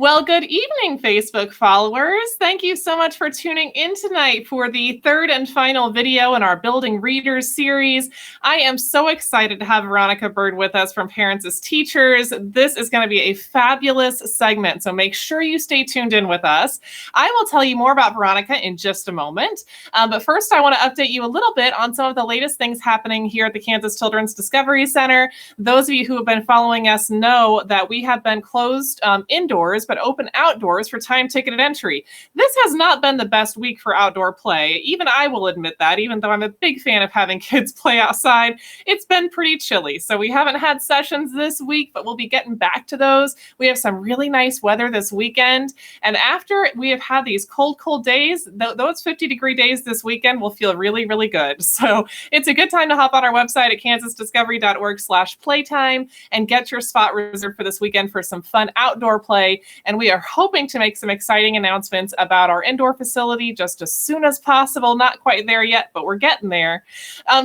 Well, good evening, Facebook followers. Thank you so much for tuning in tonight for the third and final video in our Building Readers series. I am so excited to have Veronica Byrd with us from Parents as Teachers. This is going to be a fabulous segment, so make sure you stay tuned in with us. I will tell you more about Veronica in just a moment, but first I want to update you a little bit on some of the latest things happening here at the Kansas Children's Discovery Center. Those of you who have been following us know that we have been closed indoors, but open outdoors for time-ticketed entry. This has not been the best week for outdoor play. Even I will admit that, even though I'm a big fan of having kids play outside, it's been pretty chilly. So we haven't had sessions this week, but we'll be getting back to those. We have some really nice weather this weekend. And after we have had these cold days, those 50-degree days this weekend will feel really, really good. So it's a good time to hop on our website at kansasdiscovery.org/playtime and get your spot reserved for this weekend for some fun outdoor play. And we are hoping to make some exciting announcements about our indoor facility just as soon as possible. Not quite there yet, but we're getting there.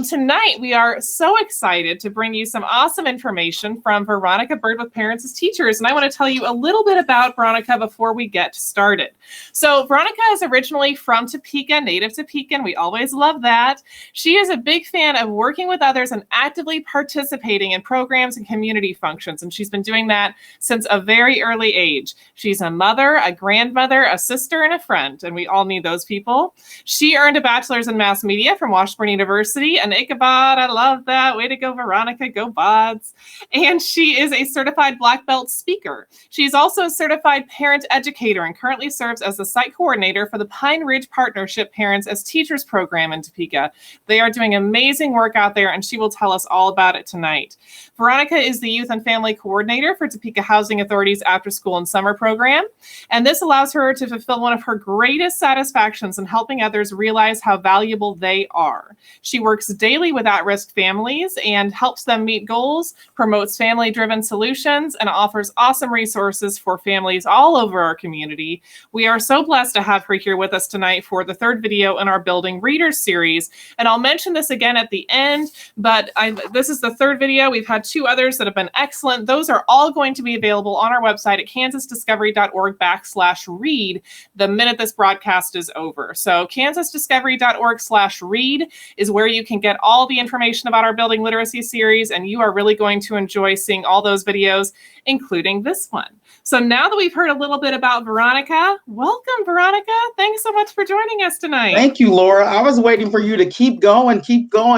Tonight, we are so excited to bring you some awesome information from Veronica Byrd with Parents as Teachers. And I want to tell you a little bit about Veronica before we get started. So Veronica is originally from Topeka, native Topekan. We always love that. She is a big fan of working with others and actively participating in programs and community functions. And she's been doing that since a very early age. She's a mother, a grandmother, a sister, and a friend, and we all need those people. She earned a bachelor's in mass media from Washburn University, and Ichabod, I love that. Way to go, Veronica, go Bods. And she is a certified black belt speaker. She's also a certified parent educator and currently serves as the site coordinator for the Pine Ridge Partnership Parents as Teachers program in Topeka. They are doing amazing work out there, and she will tell us all about it tonight. Veronica is the youth and family coordinator for Topeka Housing Authority's after school and summer program, and this allows her to fulfill one of her greatest satisfactions in helping others realize how valuable they are. She works daily with at-risk families and helps them meet goals, promotes family-driven solutions, and offers awesome resources for families all over our community. We are so blessed to have her here with us tonight for the third video in our Building Readers series, and I'll mention this again at the end, but this is the third video. We've had two others that have been excellent. Those are all going to be available on our website at kansasdiscovery.org/read the minute this broadcast is over. So kansasdiscovery.org/read is where you can get all the information about our Building Literacy series, and you are really going to enjoy seeing all those videos, including this one. So now that we've heard a little bit about Veronica, welcome, Veronica. Thanks so much for joining us tonight. Thank you, Laura. I was waiting for you to keep going.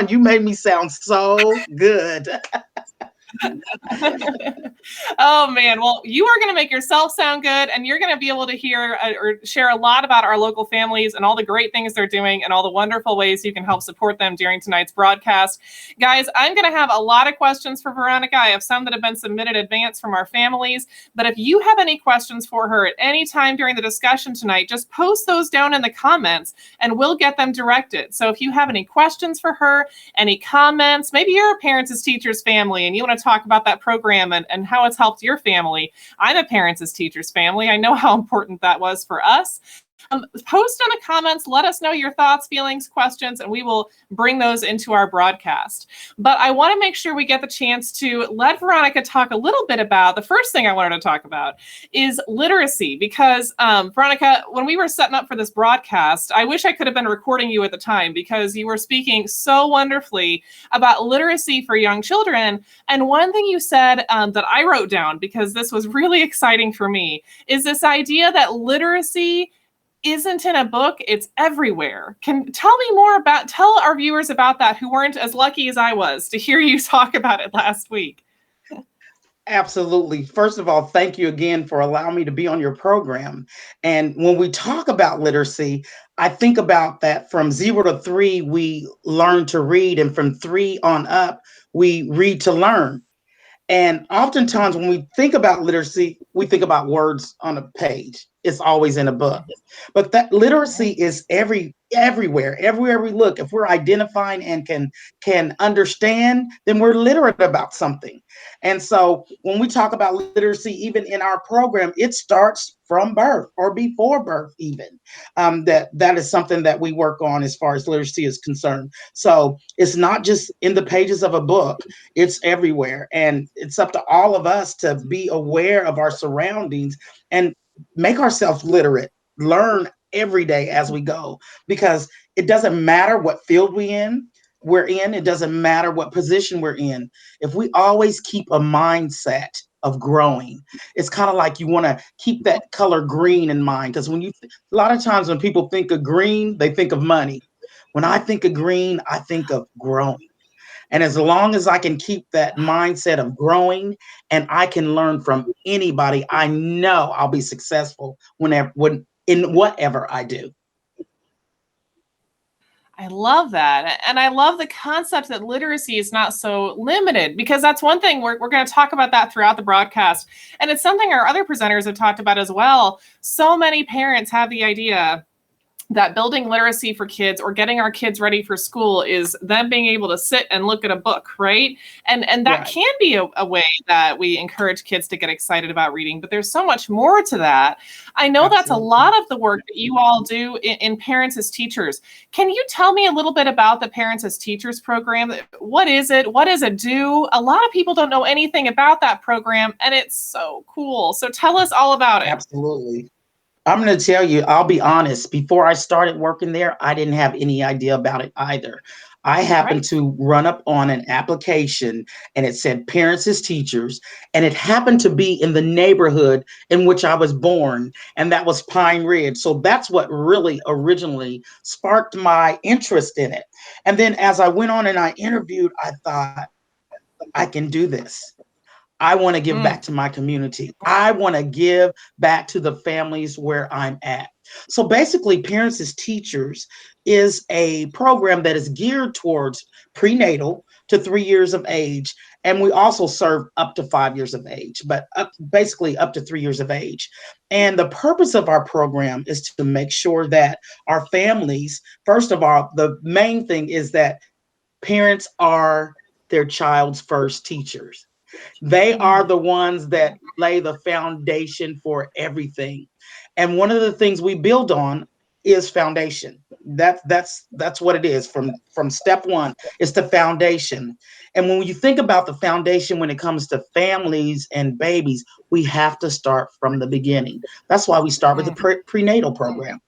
You made me sound so good. Oh man, well, you are going to make yourself sound good, and you're going to be able to hear or share a lot about our local families and all the great things they're doing and all the wonderful ways you can help support them during tonight's broadcast. Guys, I'm going to have a lot of questions for Veronica. I have some that have been submitted in advance from our families, but if you have any questions for her at any time during the discussion tonight, just post those down in the comments and we'll get them directed. So if you have any questions for her, any comments, maybe you're a Parents as Teachers family and you want to talk about that program and how it's helped your family. I'm a Parents as Teachers family. I know how important that was for us. Post in the comments, let us know your thoughts, feelings, questions, and we will bring those into our broadcast. But I want to make sure we get the chance to let Veronica talk a little bit about, the first thing I wanted to talk about is literacy, because Veronica, when we were setting up for this broadcast, I wish I could have been recording you at the time because you were speaking so wonderfully about literacy for young children. And one thing you said that I wrote down, because this was really exciting for me, is this idea that literacy isn't in a book, it's everywhere. Tell our viewers about that who weren't as lucky as I was to hear you talk about it last week. Absolutely. First of all, thank you again for allowing me to be on your program. And when we talk about literacy, I think about that from 0 to 3, we learn to read, and from 3 on up, we read to learn. And oftentimes when we think about literacy, we think about words on a page. It's always in a book. But that literacy is everywhere we look. If we're identifying and can understand, then we're literate about something. And so when we talk about literacy, even in our program, it starts from birth or before birth even. That is something that we work on as far as literacy is concerned. So it's not just in the pages of a book, it's everywhere. And it's up to all of us to be aware of our surroundings and make ourselves literate, learn every day as we go, because it doesn't matter what field we're in, it doesn't matter what position we're in. If we always keep a mindset of growing, it's kind of like you want to keep that color green in mind, because a lot of times when people think of green, they think of money. When I think of green, I think of growing. And as long as I can keep that mindset of growing and I can learn from anybody, I know I'll be successful in whatever I do. I love that. And I love the concept that literacy is not so limited, because that's one thing we're going to talk about that throughout the broadcast. And it's something our other presenters have talked about as well. So many parents have the idea that building literacy for kids or getting our kids ready for school is them being able to sit and look at a book, right? And that Right. can be a way that we encourage kids to get excited about reading, but there's so much more to that. I know that's a Absolutely. lot of the work that you all do in Parents as Teachers. Can you tell me a little bit about the Parents as Teachers program? What is it? What does it do? A lot of people don't know anything about that program, and it's so cool. So tell us all about it. Absolutely. I'm going to tell you, I'll be honest. Before I started working there, I didn't have any idea about it either. I happened Right. to run up on an application and it said parents as teachers, and it happened to be in the neighborhood in which I was born, and that was Pine Ridge. So that's what really originally sparked my interest in it. And then as I went on and I interviewed, I thought, I can do this. I want to give back to Mm. my community. I want to give back to the families where I'm at. So basically, Parents as Teachers is a program that is geared towards prenatal to 3 years of age. And we also serve up to 5 years of age, but basically up to 3 years of age. And the purpose of our program is to make sure that our families, first of all, the main thing is that parents are their child's first teachers. They are Mm. the ones that lay the foundation for everything. And one of the things we build on is foundation. That's what it is from step one. It's the foundation. And when you think about the foundation when it comes to families and babies, we have to start from the beginning. That's why we start with the Mm. prenatal program.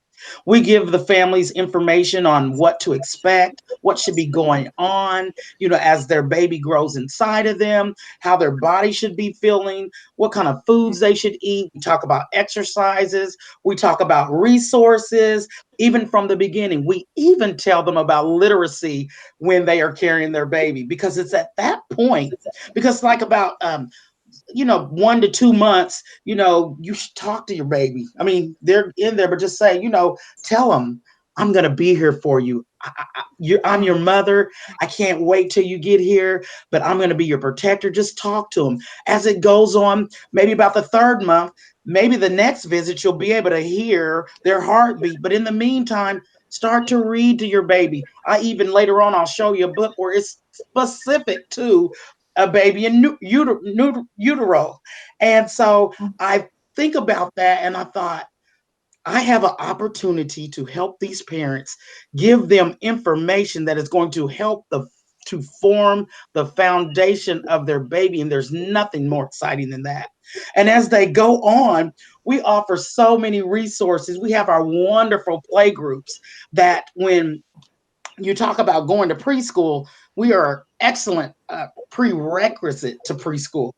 We give the families information on what to expect, what should be going on, as their baby grows inside of them, how their body should be feeling, what kind of foods they should eat. We talk about exercises, we talk about resources, even from the beginning. We even tell them about literacy when they are carrying their baby, because it's at that point, because like about 1 to 2 months, you should talk to your baby. I mean, they're in there, but just say, tell them, I'm going to be here for you. I'm your Mm. mother. I can't wait till you get here, but I'm going to be your protector. Just talk to them. As it goes on, maybe about the third month, maybe the next visit, you'll be able to hear their heartbeat. But in the meantime, start to read to your baby. I even later on, I'll show you a book where it's specific to a baby in utero. And so I think about that and I thought, I have an opportunity to help these parents, give them information that is going to help to form the foundation of their baby. And there's nothing more exciting than that. And as they go on, we offer so many resources. We have our wonderful play groups that when you talk about going to preschool, we are excellent prerequisite to preschool,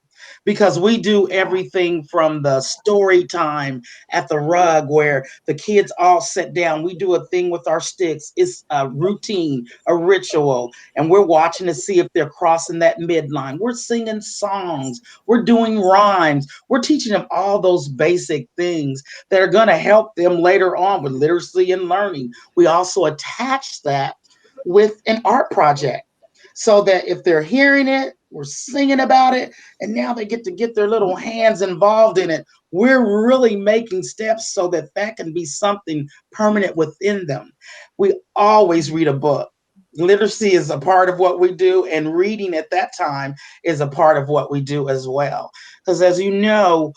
because we do Yeah. everything from the story time at the rug where the kids all sit down. We do a thing with our sticks. It's a routine, a ritual, and we're watching to see if they're crossing that midline. We're singing songs, we're doing rhymes, we're teaching them all those basic things that are going to help them later on with literacy and learning. We also attach that with an art project so that if they're hearing it, we're singing about it, and now they get to get their little hands involved in it. We're really making steps so that that can be something permanent within them. We always read a book. Literacy is a part of what we do, and reading at that time is a part of what we do as well. Because as you know,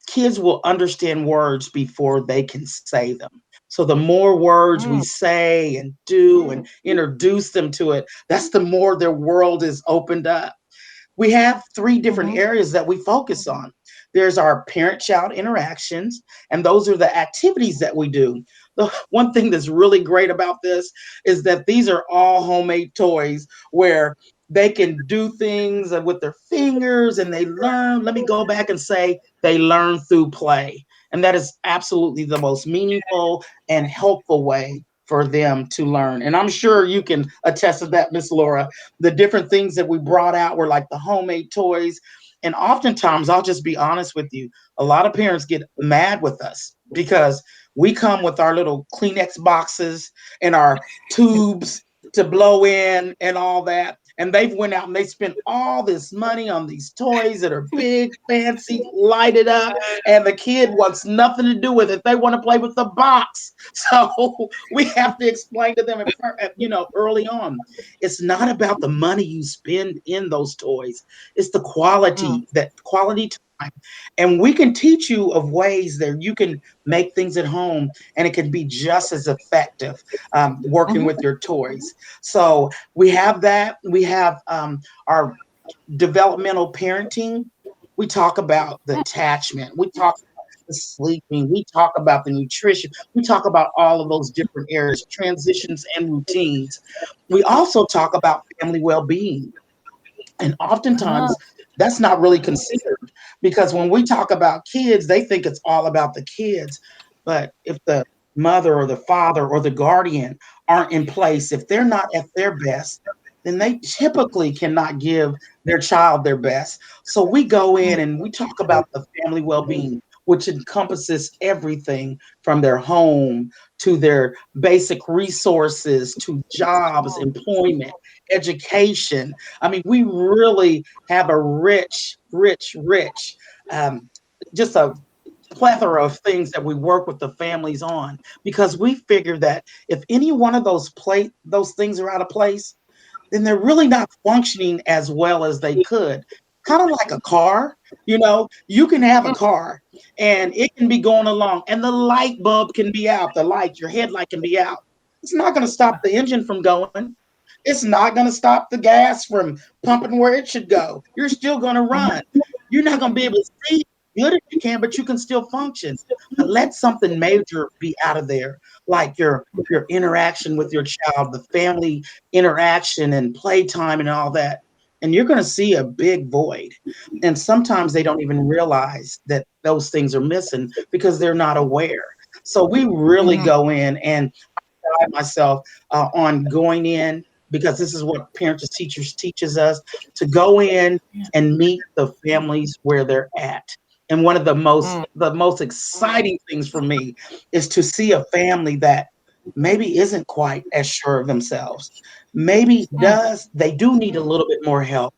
kids will understand words before they can say them. So the more words we Mm. say and do and introduce them to it, that's the more their world is opened up. We have three different Mhm. areas that we focus on. There's our parent-child interactions, and those are the activities that we do. The one thing that's really great about this is that these are all homemade toys where they can do things with their fingers and they learn. Let me go back and say they learn through play. And that is absolutely the most meaningful and helpful way for them to learn. And I'm sure you can attest to that, Miss Laura. The different things that we brought out were like the homemade toys. And oftentimes, I'll just be honest with you, a lot of parents get mad with us because we come with our little Kleenex boxes and our tubes to blow in and all that. And they've went out and they spent all this money on these toys that are big, fancy, lighted up, and the kid wants nothing to do with it. They want to play with the box. So we have to explain to them, early on, it's not about the money you spend in those toys. It's the quality, that quality time. And we can teach you of ways that you can make things at home, and it can be just as effective working with your toys. So we have that. We have our developmental parenting. We talk about the attachment. We talk about the sleeping. We talk about the nutrition. We talk about all of those different areas, transitions and routines. We also talk about family well-being. And oftentimes that's not really considered, because when we talk about kids, they think it's all about the kids. But if the mother or the father or the guardian aren't in place, if they're not at their best, then they typically cannot give their child their best. So we go in and we talk about the family well-being, which encompasses everything from their home to their basic resources to jobs, employment, education. I mean, we really have a rich, um, just a plethora of things that we work with the families on, because we figure that if any one of those things are out of place, then they're really not functioning as well as they could. Kind of like a car, you can have a car and it can be going along and the light bulb can be out, your headlight can be out. It's not going to stop the engine from going. It's not going to stop the gas from pumping where it should go. You're still going to run. You're not going to be able to see good as you can, but you can still function. But let something major be out of there, like your interaction with your child, the family interaction and playtime and all that. And you're going to see a big void. And sometimes they don't even realize that those things are missing because they're not aware. So we really go in, and I pride myself on going in, because this is what Parents as Teachers teaches us, to go in and meet the families where they're at. And one of the most exciting things for me is to see a family that maybe isn't quite as sure of themselves. Maybe they do need a little bit more help,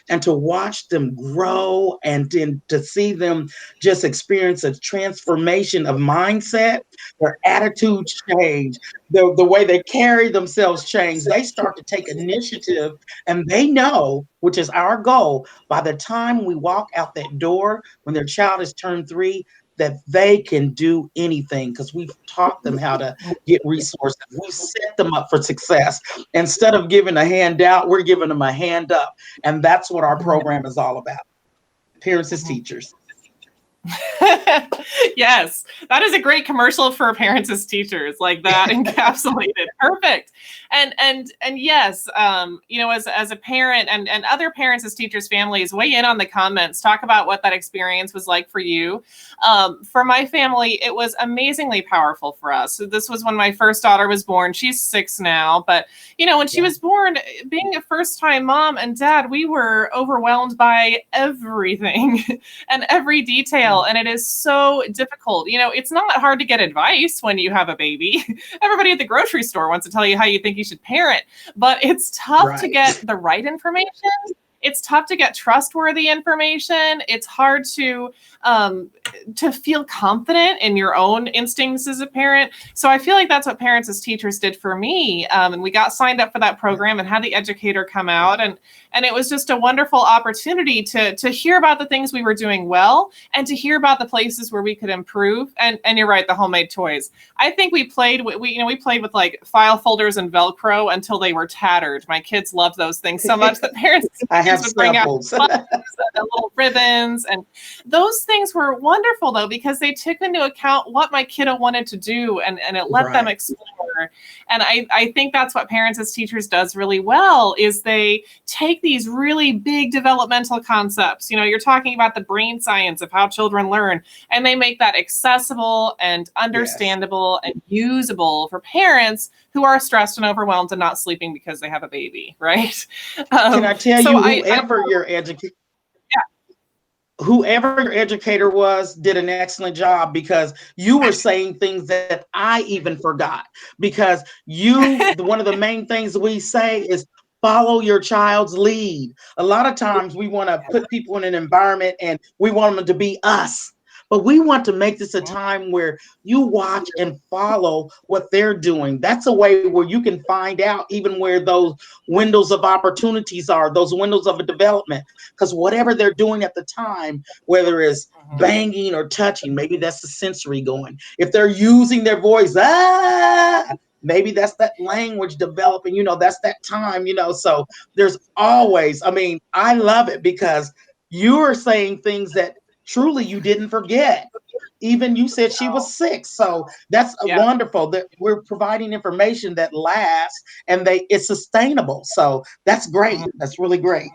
and to watch them grow and then to see them just experience a transformation of mindset, their attitudes change, the way they carry themselves change. They start to take initiative, and they know, which is our goal, by the time we walk out that door, when their child has turned 3, that they can do anything, because we've taught them how to get resources. We've set them up for success. Instead of giving a handout, we're giving them a hand up. And that's what our program is all about. Parents as teachers. Yes, that is a great commercial for parents as teachers, like that encapsulated. Perfect. And yes, as a parent and other parents as teachers, families, weigh in on the comments, talk about what that experience was like for you. For my family, it was amazingly powerful for us. So this was when my first daughter was born. She's 6 now, but when she was born, being a first-time mom and dad, we were overwhelmed by everything and every detail. And it is so difficult. It's not hard to get advice when you have a baby. Everybody at the grocery store wants to tell you how you think you should parent, but it's tough to get the right information. It's tough to get trustworthy information. It's hard to to feel confident in your own instincts as a parent. So I feel like that's what Parents as Teachers did for me. And we got signed up for that program and had the educator come out, and it was just a wonderful opportunity to hear about the things we were doing well and to hear about the places where we could improve. And you're right, the homemade toys. I think we played with like file folders and Velcro until they were tattered. My kids loved those things so much that parents I have would bring out samples. little ribbons, and those things were wonderful though, because they took into account what my kiddo wanted to do, and it let them explore. And I think that's what Parents as Teachers does really well, is they take these really big developmental concepts. You're talking about the brain science of how children learn, and they make that accessible and understandable and usable for parents who are stressed and overwhelmed and not sleeping because they have a baby, right? Can I tell you, whoever your educator was did an excellent job, because you were saying things that I even forgot. Because one of the main things we say is follow your child's lead. A lot of times we want to put people in an environment and we want them to be us. But we want to make this a time where you watch and follow what they're doing. That's a way where you can find out even where those windows of opportunities are, those windows of a development. Because whatever they're doing at the time, whether it's banging or touching, maybe that's the sensory going. If they're using their voice, maybe that's that language developing, that's that time, So there's always, I love it because you're saying things that truly you didn't forget. Even you said she was 6. So that's wonderful that we're providing information that lasts and it's sustainable. So that's great. That's really great.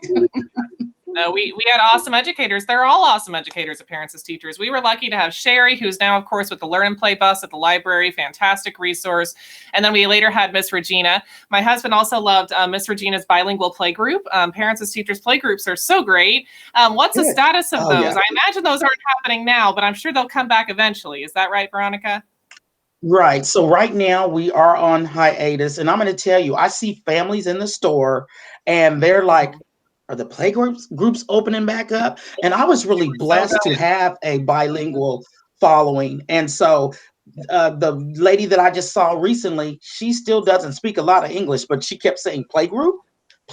No, we had awesome educators. They're all awesome educators at Parents as Teachers. We were lucky to have Sherry, who's now, of course, with the Learn and Play bus at the library, fantastic resource. And then we later had Miss Regina. My husband also loved Miss Regina's bilingual play group. Parents as Teachers play groups are so great. What's the status of those? Yeah. I imagine those aren't happening now, but I'm sure they'll come back eventually. Is that right, Veronica? Right. So right now we are on hiatus, and I'm going to tell you, I see families in the store and they're like, are the play groups opening back up? And I was really blessed to have a bilingual following. And so the lady that I just saw recently, she still doesn't speak a lot of English, but she kept saying play group.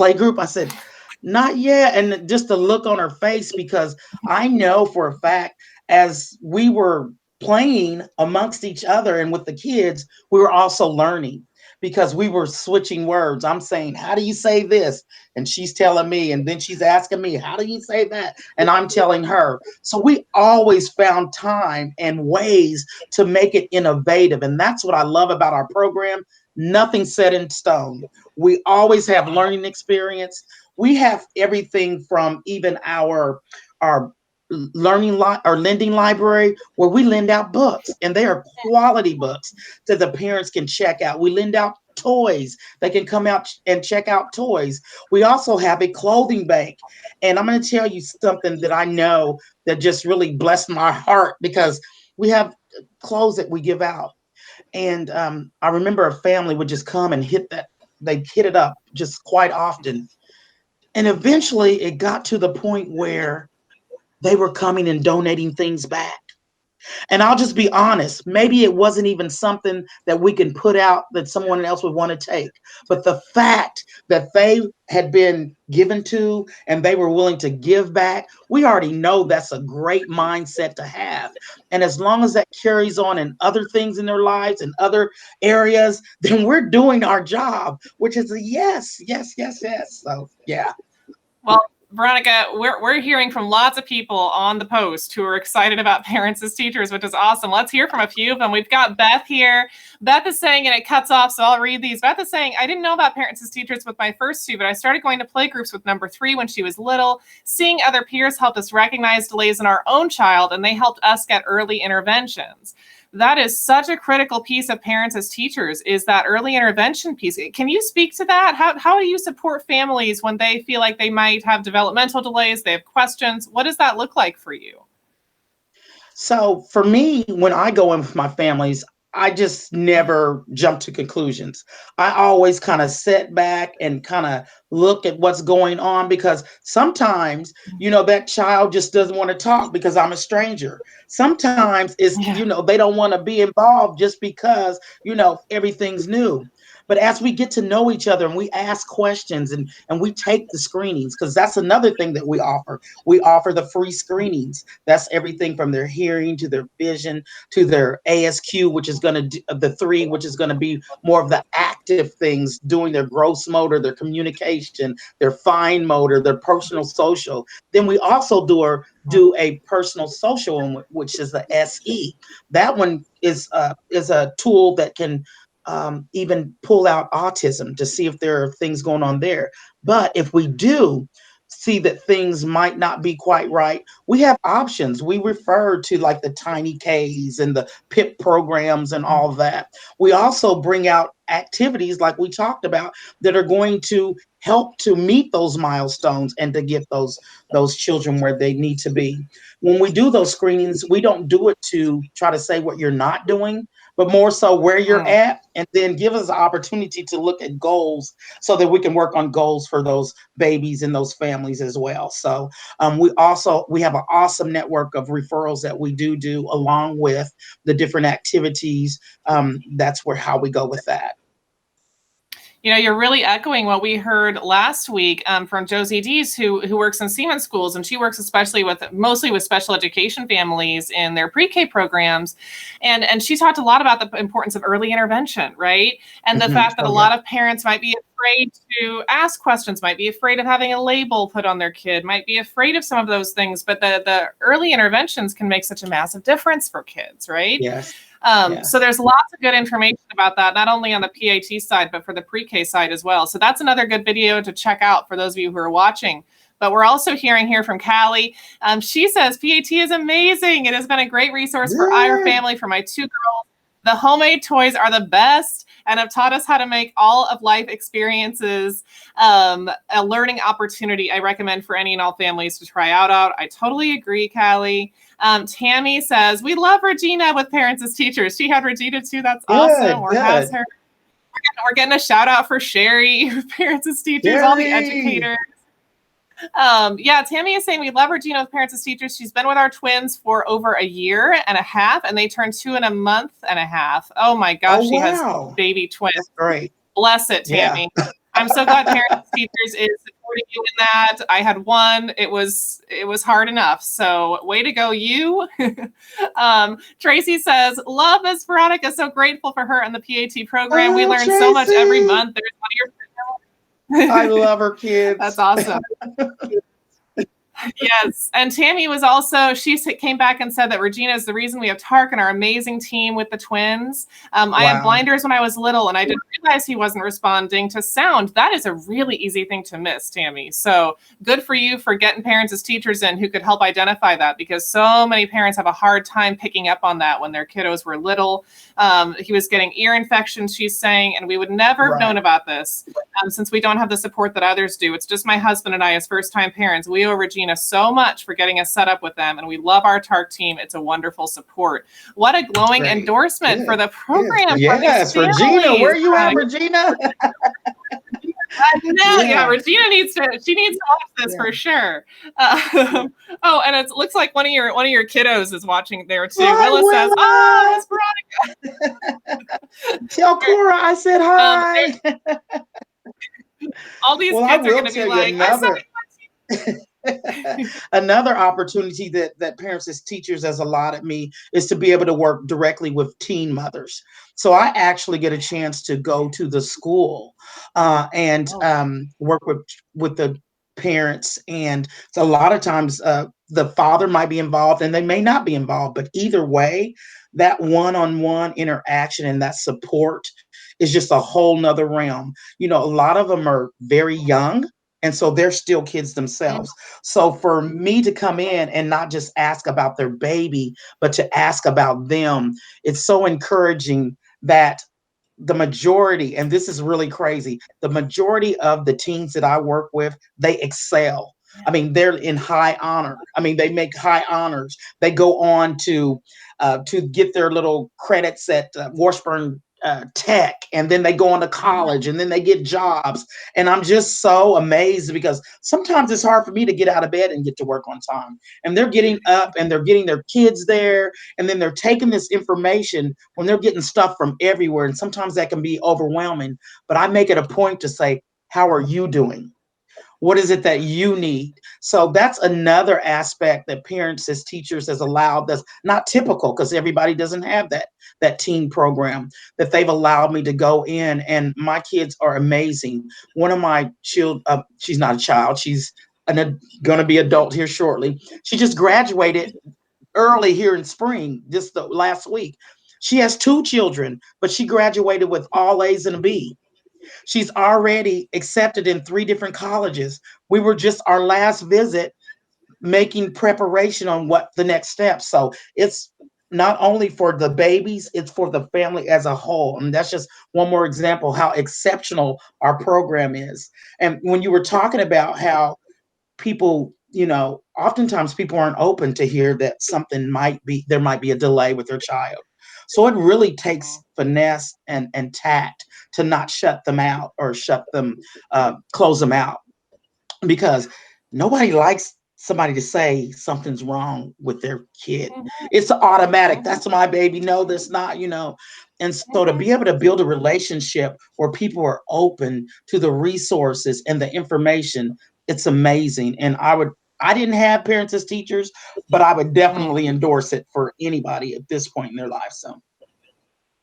I said, not yet. And just the look on her face, because I know for a fact, as we were playing amongst each other and with the kids, we were also learning, because we were switching words. I'm saying, how do you say this? And she's telling me, and then she's asking me, how do you say that? And I'm telling her. So we always found time and ways to make it innovative. And that's what I love about our program. Nothing set in stone. We always have learning experience. We have everything from even our lending library, where we lend out books, and they are quality books that the parents can check out. We lend out toys. They can come out and check out toys. We also have a clothing bank. And I'm going to tell you something that I know that just really blessed my heart, because we have clothes that we give out. And I remember a family would just come and they'd hit it up just quite often. And eventually it got to the point where they were coming and donating things back. And I'll just be honest, maybe it wasn't even something that we can put out that someone else would want to take. But the fact that they had been given to and they were willing to give back, we already know that's a great mindset to have. And as long as that carries on in other things in their lives and other areas, then we're doing our job, which is a yes. So, yeah. Well, Veronica, we're hearing from lots of people on the post who are excited about Parents as Teachers, which is awesome. Let's hear from a few of them. We've got Beth here. Beth is saying, and it cuts off, so I'll read these. Beth is saying, I didn't know about Parents as Teachers with my first 2, but I started going to play groups with number 3 when she was little. Seeing other peers helped us recognize delays in our own child, and they helped us get early interventions. That is such a critical piece of Parents as Teachers, is that early intervention piece. Can you speak to that? How do you support families when they feel like they might have developmental delays, they have questions? What does that look like for you? So for me, when I go in with my families, I just never jump to conclusions. I always kind of sit back and kind of look at what's going on, because sometimes, that child just doesn't want to talk because I'm a stranger. Sometimes it's, Yeah. they don't want to be involved just because, everything's new. But as we get to know each other and we ask questions, and we take the screenings, because that's another thing that we offer. We offer the free screenings. That's everything from their hearing to their vision to their ASQ, which is going to do the three, which is going to be more of the active things, doing their gross motor, their communication, their fine motor, their personal social. Then we also do a personal social one, which is the SE. That one is a tool that can even pull out autism to see if there are things going on there. But if we do see that things might not be quite right, we have options. We refer to like the tiny Ks and the PIP programs and all that. We also bring out activities like we talked about that are going to help to meet those milestones and to get those children where they need to be. When we do those screenings, we don't do it to try to say what you're not doing, but more so where you're Mm. at, and then give us the opportunity to look at goals so that we can work on goals for those babies and those families as well. So we have an awesome network of referrals that we do along with the different activities. That's where how we go with that. You're really echoing what we heard last week from Josie Dees, who works in Siemens schools, and she works mostly with special education families in their pre-K programs, and she talked a lot about the importance of early intervention, right? And the fact that a Oh yeah. lot of parents might be afraid to ask questions, might be afraid of having a label put on their kid, might be afraid of some of those things, but the early interventions can make such a massive difference for kids, right? Yes. So Yes. there's lots of good information about that, not only on the PAT side, but for the pre-K side as well. So that's another good video to check out for those of you who are watching. But we're also hearing here from Callie. She says, PAT is amazing. It has been a great resource for our Good. family, for my two girls. The homemade toys are the best and have taught us how to make all of life experiences a learning opportunity I recommend for any and all families to try out. I totally agree, Callie. Tammy says, we love Regina with Parents as Teachers. She had Regina too. That's awesome. Good. Or has Good. her. We're getting a shout out for Sherry with Parents as Teachers, all the Jerry. educators. Yeah, Tammy is saying we love Regina with Parents as Teachers. She's been with our twins for over a year and a half, and they turned 2 in a month and a half. Oh my Oh gosh, she has wow. baby twins. That's great. Bless it, Yeah. Tammy. I'm so glad Parents as Teachers is supporting you in that. I had one. It was hard enough. So way to go, you. Tracy says, love Miss Veronica. So grateful for her and the PAT program. We Oh, learn so much every Tracy. month. There's one of I your love her That's kids. awesome. Yes. And Tammy was also, came back and said that Regina is the reason we have Tark and our amazing team with the twins. I had Wow. blinders when I was little and I didn't realize he wasn't responding to sound. That is a really easy thing to miss, Tammy. So good for you for getting parents as teachers in who could help identify that, because so many parents have a hard time picking up on that when their kiddos were little. He was getting ear infections, she's saying, and we would never have known Right. about this since we don't have the support that others do. It's just my husband and I as first-time parents. We owe Regina so much for getting us set up with them, and we love our TARC team. It's a wonderful support. What a glowing Great. endorsement for Good. the Good. program for these Yes, Regina. families. Where you at, Regina? I know, yeah, Yeah. Regina needs to watch this Yeah. for sure. Yeah. Oh, and it looks like one of your kiddos is watching there too. Hi, Willa says, "Oh, Willa. Miss Veronica." Tell Cora I said hi. All these Well, I kids are will going to be tell you like, "I saw another another opportunity that parents as teachers has allotted me is to be able to work directly with teen mothers. So I actually get a chance to go to the school and you." work with the parents. And so a lot of times the father might be involved and they may not be involved, but either way, that one-on-one interaction and that support is just a whole nother realm. A lot of them are very young, and so they're still kids Oh. themselves. So for me to come in and not just ask about their baby, but to ask about them, it's so encouraging that the majority, and this is really crazy, the majority of the teens that I work with, they excel. I mean, they're in high honor. I mean, they make high honors. They go on to get their little credits at Washburn Tech, and then they go on to college, and then they get jobs. And I'm just so amazed because sometimes it's hard for me to get out of bed and get to work on time. And they're getting up and they're getting their kids there, and then they're taking this information when they're getting stuff from everywhere. And sometimes that can be overwhelming. But I make it a point to say, how are you doing? What is it that you need? So that's another aspect that parents as teachers has allowed that's not typical because everybody doesn't have that teen program that they've allowed me to go in, and my kids are amazing. One of my children, she's not a child, she's going to be adult here shortly. She just graduated early here in spring, just the last week. She has two children, but she graduated with all A's and a B. She's already accepted in three different colleges. We were just our last visit making preparation on what the next step. So it's not only for the babies, it's for the family as a whole. And that's just one more example how exceptional our program is. And when you were talking about how people, oftentimes people aren't open to hear that there might be a delay with their child. So it really takes finesse and tact to not shut them out or close them out, because nobody likes somebody to say something's wrong with their kid. It's automatic. That's my baby. No, that's not. And so to be able to build a relationship where people are open to the resources and the information, it's amazing. And I didn't have parents as teachers, but I would definitely endorse it for anybody at this point in their life. So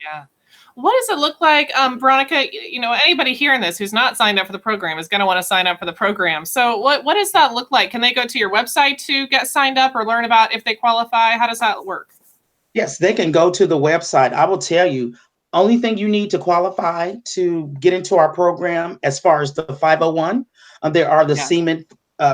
Yeah. What does it look like, Veronica? Anybody hearing this who's not signed up for the program is going to want to sign up for the program. So what does that look like? Can they go to your website to get signed up or learn about if they qualify? How does that work? yes, they can go to the website. I will tell you, only thing you need to qualify to get into our program as far as the 501, there are the Yeah. Seaman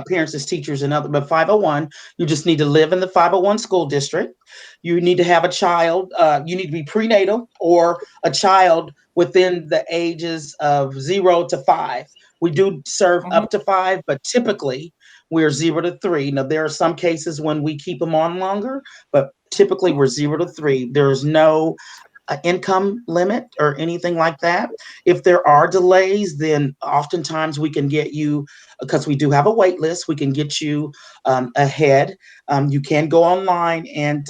parents as teachers and other, but 501, you just need to live in the 501 school district. You need to have a child. You need to be prenatal or a child within the ages of 0 to 5. We do serve up to 5, but typically we're 0 to 3. Now, there are some cases when we keep them on longer, but typically we're 0 to 3. There's no income limit or anything like that. If there are delays, then oftentimes we can get you, because we do have a wait list, we can get you ahead. You can go online and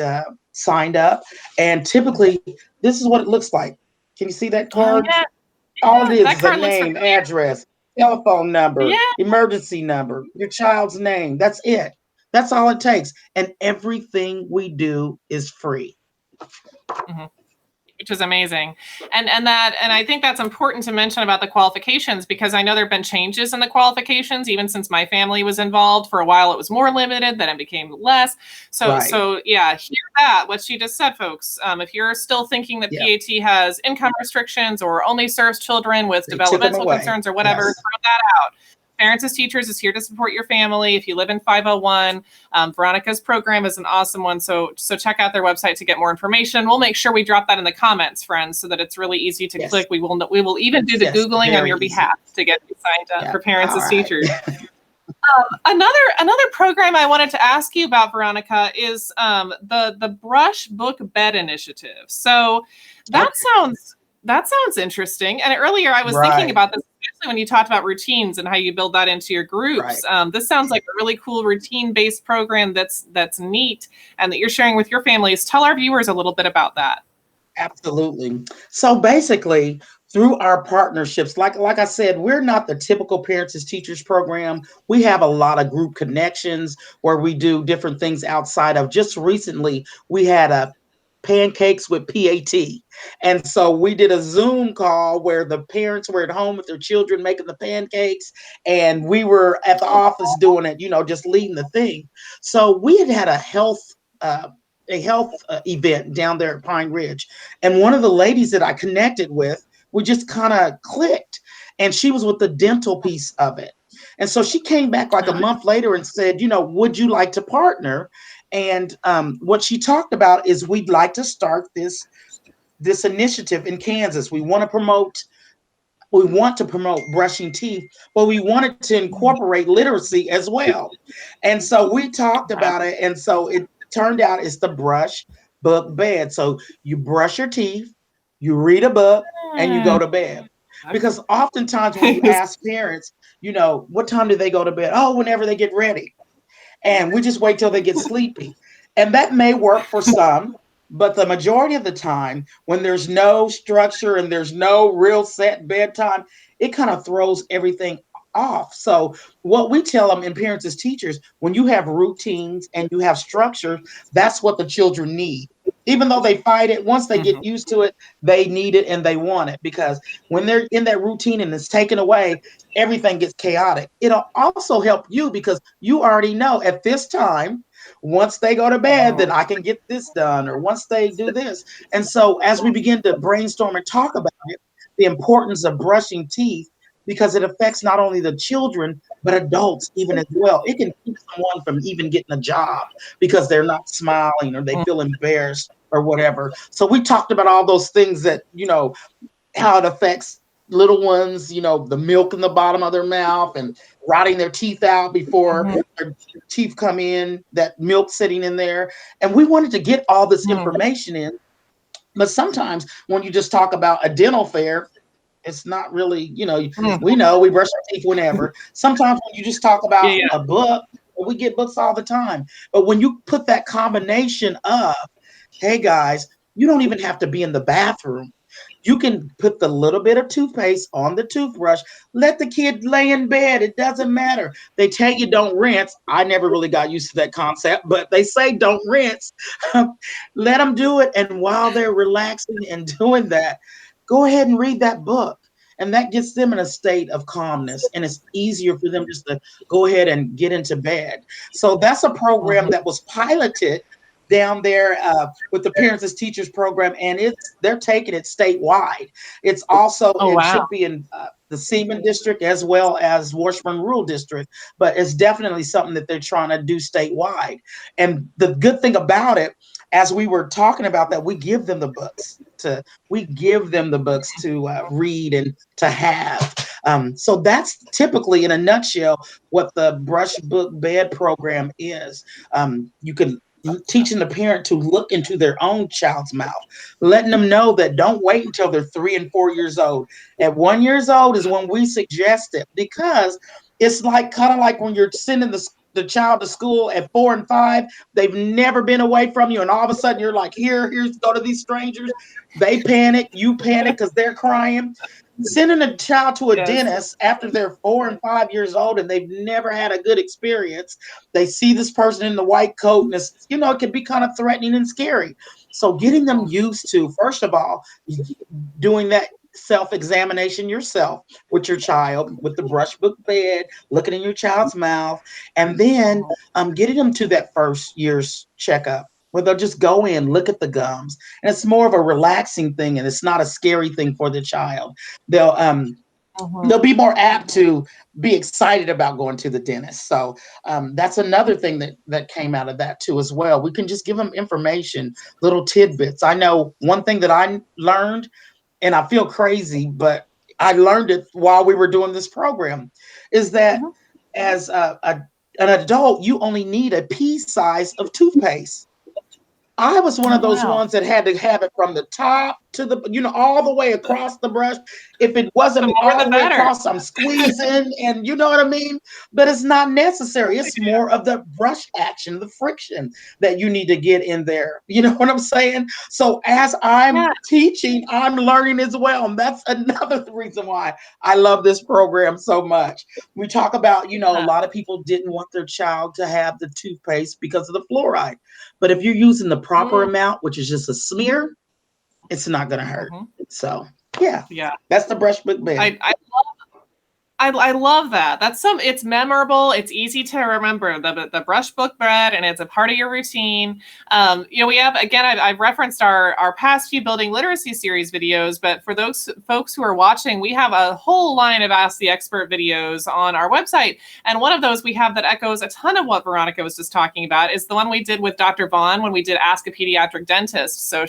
sign up. And typically, this is what it looks like. Can you see that Oh card? yeah, All it that is a card looks name, familiar. address, telephone number, Yeah. emergency number, your child's name. That's it. That's all it takes. And everything we do is free. Mhm. Which is amazing. And I think that's important to mention about the qualifications, because I know there have been changes in the qualifications even since my family was involved. For a while it was more limited, then it became less. Right. So yeah, hear that, what she just said, folks. If you're still thinking that Yeah. PAT has income restrictions or only serves children with They took them developmental away. concerns or whatever, Yes. throw that out. Parents as Teachers is here to support your family. If you live in 501, Veronica's program is an awesome one. So check out their website to get more information. We'll make sure we drop that in the comments, friends, so that it's really easy to Yes. click. We will even do the Yes. Googling on your Very easy. behalf to get you signed up Yeah. for Parents All as right. Teachers. Another program I wanted to ask you about, Veronica, is the Brush Book Bed Initiative. So that sounds interesting. And earlier I was thinking Right. about this, especially when you talked about routines and how you build that into your groups. Right. This sounds like a really cool routine-based program that's neat and that you're sharing with your families. Tell our viewers a little bit about that. Absolutely. So basically, through our partnerships, like I said, we're not the typical Parents as Teachers program. We have a lot of group connections where we do different things outside of. Just recently, we had a pancakes with PAT. And so we did a Zoom call where the parents were at home with their children making the pancakes, and we were at the office doing it, just leading the thing. So we had a uh, health event down there at Pine Ridge. And one of the ladies that I connected with, we just kind of clicked. And she was with the dental piece of it. And so she came back like a month later and said, would you like to partner? And what she talked about is we'd like to start this initiative in Kansas. We want to promote We want to promote brushing teeth, but we wanted to incorporate literacy as well. And so we talked about it. And so it turned out it's the brush, book, bed. So you brush your teeth, you read a book, and you go to bed. Because oftentimes when you ask parents, what time do they go to bed? Oh, whenever they get ready. And we just wait till they get sleepy. And that may work for some, but the majority of the time, when there's no structure and there's no real set bedtime, it kind of throws everything off. So, what we tell them, and parents as teachers, when you have routines and you have structure, that's what the children need. Even though they fight it, once they get used to it, they need it and they want it, because when they're in that routine and it's taken away, everything gets chaotic. It'll also help you because you already know at this time, once they go to bed, then I can get this done, or once they do this. And so, as we begin to brainstorm and talk about it, the importance of brushing teeth, because it affects not only the children, but adults even as well. It can keep someone from even getting a job because they're not smiling or they feel embarrassed or whatever. So, we talked about all those things that, how it affects little ones, the milk in the bottom of their mouth and rotting their teeth out before their teeth come in, that milk sitting in there. And we wanted to get all this information in. But sometimes when you just talk about a dental fair, it's not really, we know we brush our teeth whenever. Sometimes when you just talk about a book, we get books all the time. But when you put that combination of, hey guys, you don't even have to be in the bathroom. You can put the little bit of toothpaste on the toothbrush. Let the kid lay in bed. It doesn't matter. They tell you don't rinse. I never really got used to that concept, but they say don't rinse. Let them do it. And while they're relaxing and doing that, go ahead and read that book. And that gets them in a state of calmness. And it's easier for them just to go ahead and get into bed. So that's a program that was piloted down there with the Parents as Teachers program, and they're taking it statewide. It's also it should be in the Seaman district as well as Washburn Rural District, but it's definitely something that they're trying to do statewide. And the good thing about it, as we were talking about that, we give them the books to read and to have. So that's typically, in a nutshell, what the Brush Book Bed program is. You can teaching the parent to look into their own child's mouth, letting them know that don't wait until they're 3 and 4 years old. At 1 years old is when we suggest it, because it's like kind of like when you're sending the child to school at 4 and 5, they've never been away from you, and all of a sudden you're like, here's go to these strangers. They panic, you panic because they're crying. Sending a child to a dentist after they're 4 and 5 years old and they've never had a good experience, they see this person in the white coat, and it can be kind of threatening and scary. So getting them used to, first of all, doing that self-examination yourself with your child, with the brush book bed, looking in your child's mouth, and then getting them to that first year's checkup where they'll just go in, look at the gums, and it's more of a relaxing thing, and it's not a scary thing for the child. They'll be more apt to be excited about going to the dentist. So that's another thing that came out of that too as well. We can just give them information, little tidbits. I know one thing that I learned, and I feel crazy, but I learned it while we were doing this program, is that as an adult, you only need a pea size of toothpaste. I was one of those ones that had to have it from the top to all the way across the brush. If it wasn't all the way across, I'm squeezing, and you know what I mean? But it's not necessary. It's more of the brush action, the friction that you need to get in there. You know what I'm saying? So as I'm teaching, I'm learning as well. And that's another reason why I love this program so much. We talk about, a lot of people didn't want their child to have the toothpaste because of the fluoride. But if you're using the proper amount, which is just a smear, it's not going to hurt. So, yeah, that's the brush book bed. I love that. It's memorable. It's easy to remember the brush book bread, and it's a part of your routine. We have, again, I've referenced our past few building literacy series videos, but for those folks who are watching, we have a whole line of Ask the Expert videos on our website. And one of those we have that echoes a ton of what Veronica was just talking about is the one we did with Dr. Vaughn when we did Ask a Pediatric Dentist. So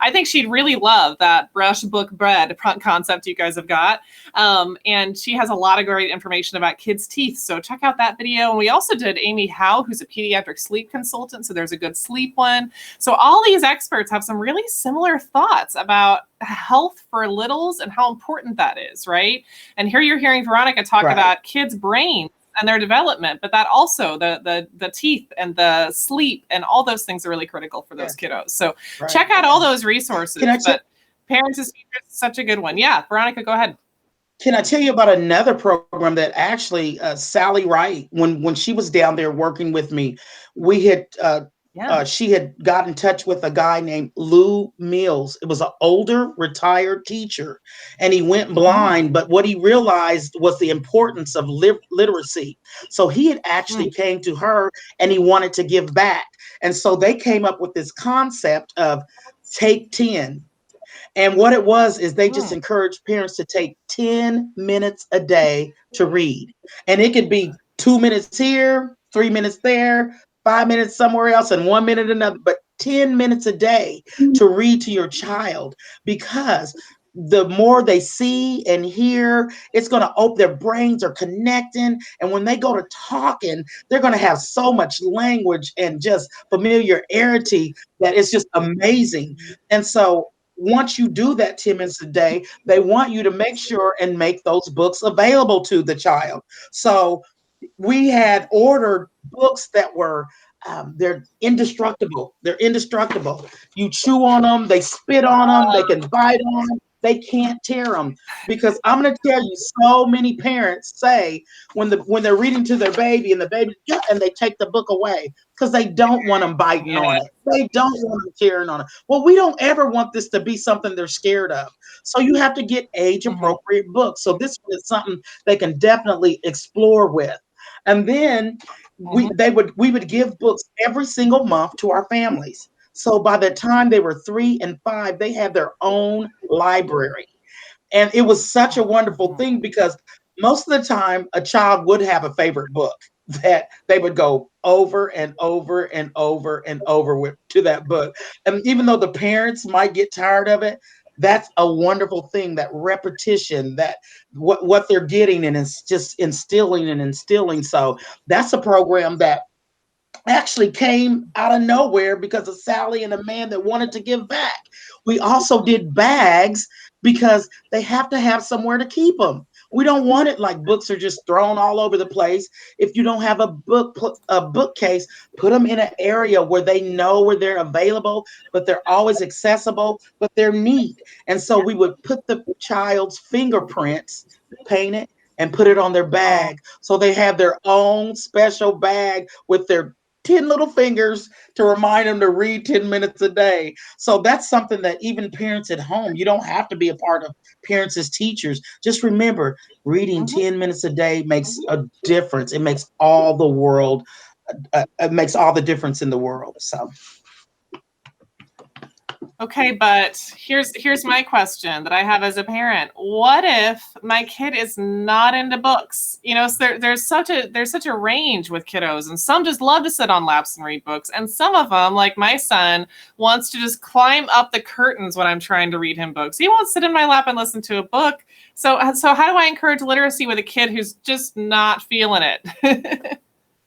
I think she'd really love that brush book bread concept you guys have got. And she has a lot of great information about kids' teeth. So check out that video. And we also did Amy Howe, who's a pediatric sleep consultant. So there's a good sleep one. So all these experts have some really similar thoughts about health for littles and how important that is, right? And here you're hearing Veronica talk about kids' brains and their development, but that also the teeth and the sleep and all those things are really critical for those kiddos. So check out all those resources. But Parents as Teachers is such a good one. Yeah, Veronica, go ahead. Can I tell you about another program that actually Sally Wright, when she was down there working with me, we had she had got in touch with a guy named Lou Mills. It was an older retired teacher, and he went blind. But what he realized was the importance of literacy. So he had actually came to her, and he wanted to give back. And so they came up with this concept of Take 10. And what it was is they just encouraged parents to take 10 minutes a day to read. And it could be 2 minutes here, 3 minutes there, 5 minutes somewhere else, and 1 minute another, but 10 minutes a day to read to your child, because the more they see and hear, it's going to open, their brains are connecting. And when they go to talking, they're going to have so much language and just familiarity that it's just amazing. And so once you do that 10 minutes a day, they want you to make sure and make those books available to the child. So we had ordered books that were, they're indestructible. They're indestructible. You chew on them, they spit on them, they can bite on them. They can't tear them, because I'm going to tell you, so many parents say when they're reading to their baby and the baby, and they take the book away because they don't want them biting on it. They don't want them tearing on it. Well, we don't ever want this to be something they're scared of. So you have to get age appropriate books. So this is something they can definitely explore with. And then we would give books every single month to our families. So by the time they were 3 and 5, they had their own library. And it was such a wonderful thing, because most of the time a child would have a favorite book that they would go over and over and over and over with to that book. And even though the parents might get tired of it, that's a wonderful thing, that repetition, that what they're getting, and it's just instilling and instilling. So that's a program that actually came out of nowhere because of Sally and a man that wanted to give back. We also did bags because they have to have somewhere to keep them. We don't want it like books are just thrown all over the place. If you don't have a bookcase, put them in an area where they know where they're available, but they're always accessible, but they're neat. And so we would put the child's fingerprints, paint it, and put it on their bag. So they have their own special bag with their 10 little fingers to remind them to read 10 minutes a day. So that's something that even parents at home, you don't have to be a part of Parents as Teachers. Just remember, reading 10 minutes a day makes a difference. It makes all the world, it makes all the difference in the world. So. Okay, but here's my question that I have as a parent. What if my kid is not into books? So there's such a range with kiddos, and some just love to sit on laps and read books, and some of them, like my son, wants to just climb up the curtains when I'm trying to read him books. He won't sit in my lap and listen to a book. So how do I encourage literacy with a kid who's just not feeling it?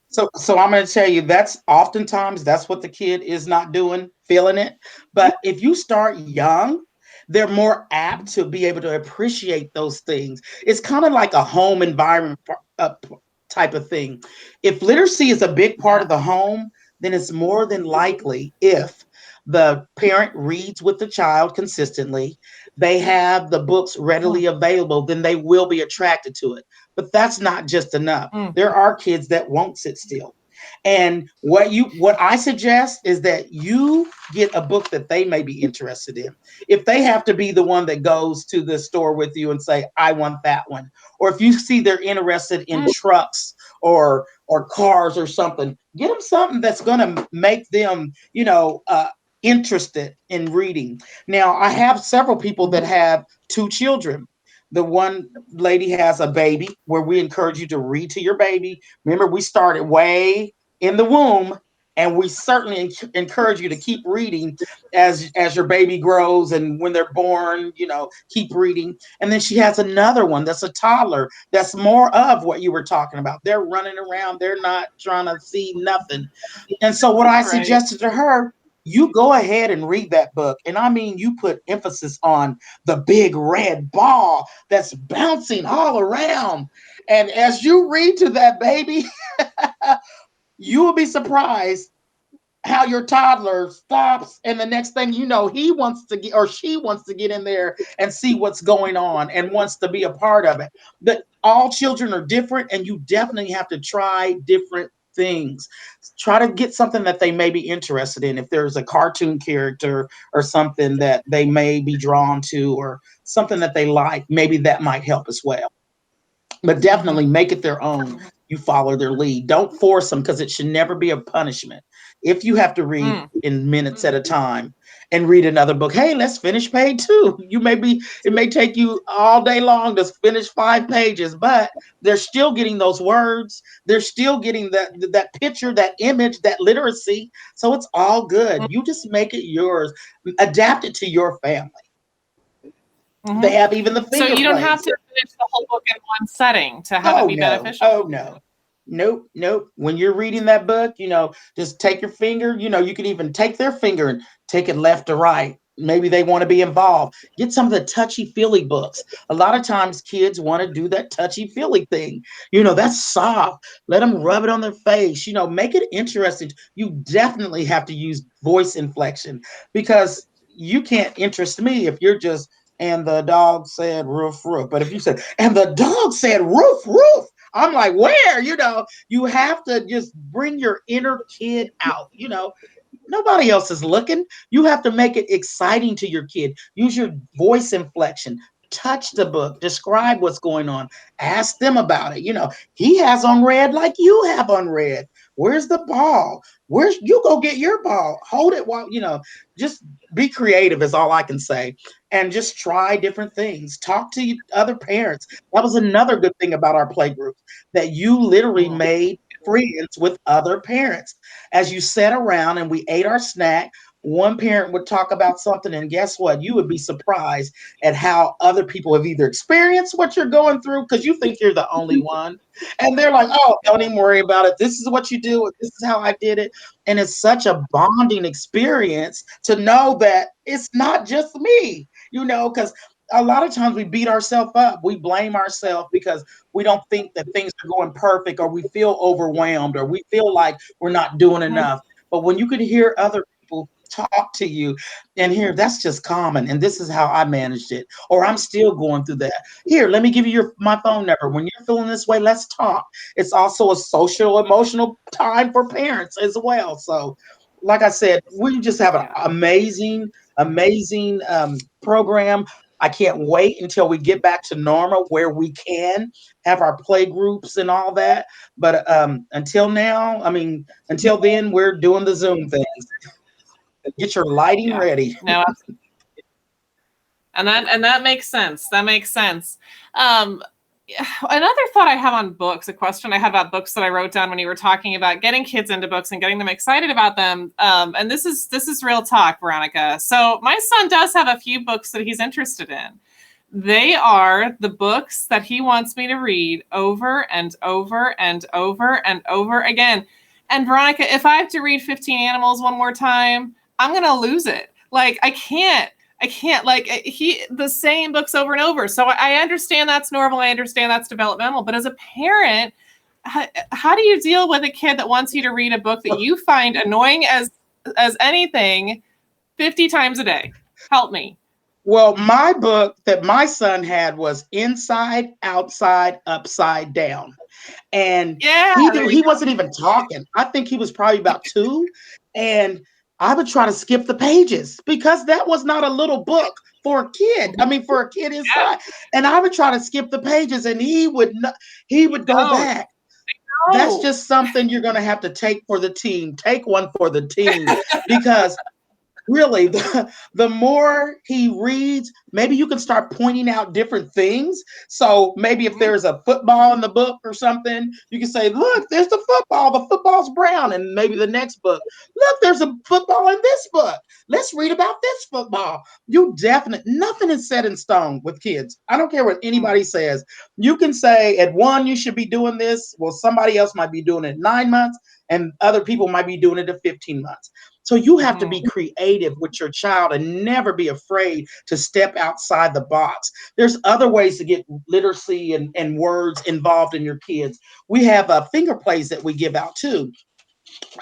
So I'm going to tell you, that's oftentimes that's what the kid is not doing, feeling it. But if you start young, they're more apt to be able to appreciate those things. It's kind of like a home environment type of thing. If literacy is a big part of the home, then it's more than likely, if the parent reads with the child consistently, they have the books readily available, then they will be attracted to it. But that's not just enough. There are kids that won't sit still. And what I suggest is that you get a book that they may be interested in. If they have to be the one that goes to the store with you and say, I want that one, or if you see they're interested in trucks or cars or something, get them something that's going to make them, interested in reading. Now, I have several people that have two children. The one lady has a baby where we encourage you to read to your baby. Remember, we started way in the womb, and we certainly encourage you to keep reading as your baby grows, and when they're born, keep reading. And then she has another one that's a toddler, that's more of what you were talking about. They're running around, they're not trying to see nothing. And so what I Right. suggested to her, you go ahead and read that book. And I mean, you put emphasis on the big red ball that's bouncing all around. And as you read to that baby, you will be surprised how your toddler stops, and the next thing you know, he wants to get, or she wants to get in there and see what's going on and wants to be a part of it. But all children are different, and you definitely have to try different things. Try to get something that they may be interested in. If there's a cartoon character or something that they may be drawn to, or something that they like, maybe that might help as well. But definitely make it their own. You follow their lead. Don't force them, because it should never be a punishment. If you have to read in minutes at a time and read another book, hey, let's finish page 2. It may take you all day long to finish 5 pages, but they're still getting those words. They're still getting that picture, that image, that literacy. So it's all good. You just make it yours. Adapt it to your family. They have even the So finger you don't have plays. to finish the whole book in one setting to have it Oh be no. beneficial. Oh no. Nope, nope. When you're reading that book, just take your finger, you can even take their finger and take it left to right. Maybe they want to be involved. Get some of the touchy-feely books. A lot of times kids want to do that touchy-feely thing. That's soft. Let them rub it on their face. Make it interesting. You definitely have to use voice inflection, because you can't interest me if you're just, and the dog said roof, roof. But if you said, and the dog said roof, roof, I'm like, where? You have to just bring your inner kid out. Nobody else is looking. You have to make it exciting to your kid. Use your voice inflection. Touch the book. Describe what's going on. Ask them about it. He has on red like you have on red. Where's the ball? Where's you go get your ball? Hold it while, just be creative is all I can say. And just try different things. Talk to other parents. That was another good thing about our play groups, that you literally made friends with other parents. As you sat around and we ate our snack, one parent would talk about something, and guess what? You would be surprised at how other people have either experienced what you're going through, because you think you're the only one. And they're like, oh, don't even worry about it. This is what you do. This is how I did it. And it's such a bonding experience to know that it's not just me, because a lot of times we beat ourselves up. We blame ourselves because we don't think that things are going perfect, or we feel overwhelmed, or we feel like we're not doing enough. But when you could hear other people talk to you and hear, that's just common, and this is how I managed it, or I'm still going through that. Here, let me give you my phone number. When you're feeling this way, let's talk. It's also a social, emotional time for parents as well. So, like I said, we just have an amazing, amazing program. I can't wait until we get back to normal, where we can have our play groups and all that. But until now, until then, we're doing the Zoom things. Get your lighting ready. No, and that makes sense. That makes sense. Another thought I have on books, a question I had about books that I wrote down when you were talking about getting kids into books and getting them excited about them. And this is real talk, Veronica. So my son does have a few books that he's interested in. They are the books that he wants me to read over and over and over and over again. And Veronica, if I have to read 15 Animals one more time, I'm going to lose it. Like, I can't like the same books over and over. So I understand that's normal. I understand that's developmental. But as a parent, how do you deal with a kid that wants you to read a book that you find annoying as anything 50 times a day? Help me. Well, my book that my son had was Inside, Outside, Upside Down. And Yeah, there you he go. wasn't even talking. I think he was probably about 2. And I would try to skip the pages because that was not a little book for a kid. I mean, for a kid Yeah. inside. And I would try to skip the pages and he would not, he would go Don't. back. That's No. just something you're going to have to take for the team. Take one for the team because really the more he reads, maybe you can start pointing out different things. So maybe if Mhm. there's a football in the book or something, you can say, look, there's the football's brown. And maybe the next book, look, there's a football in this book, let's read about this football. You definitely, nothing is set in stone with kids. I don't care what Mm. anybody says. You can say at 1 you should be doing this, well somebody else might be doing it 9 months and other people might be doing it at 15 months. So you have to be Mhm. creative with your child and never be afraid to step outside the box. There's other ways to get literacy and words involved in your kids. We have finger plays that we give out too.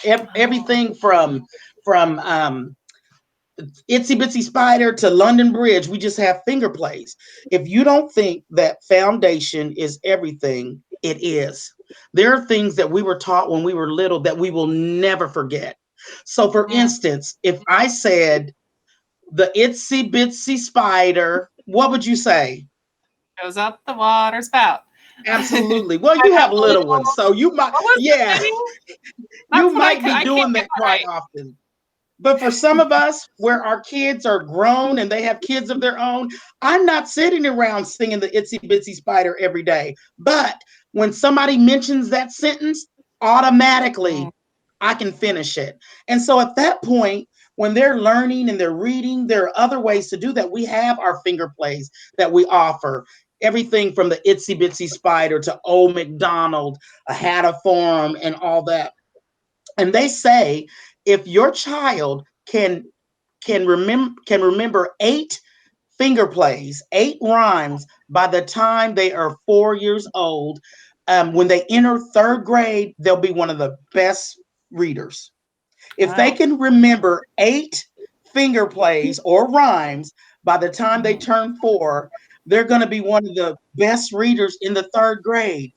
Oh. Everything from Itsy Bitsy Spider to London Bridge, we just have finger plays. If you don't think that foundation is everything, it is. There are things that we were taught when we were little that we will never forget. So, for Mm. instance, if I said the Itsy Bitsy Spider, what would you say? Goes up the water spout. And Absolutely. Well, you up have the little ones, little, so you might, what was the yeah, thing? you That's what might be I can't doing get that that quite right. often. But for some of us, where our kids are grown and they have kids of their own, I'm not sitting around singing the Itsy Bitsy Spider every day. But when somebody mentions that sentence, Mm. automatically I can finish it. And so at that point, when they're learning and they're reading, there are other ways to do that. We have our finger plays that we offer. Everything from the Itsy Bitsy Spider to Old MacDonald, a hat of form, and all that. And they say if your child can remember 8 finger plays, 8 rhymes by the time they are 4 years old, when they enter third grade, they'll be one of the best readers. If they Wow. can remember 8 finger plays or rhymes by the time they Mhm. turn 4, they're going to be one of the best readers in the third grade.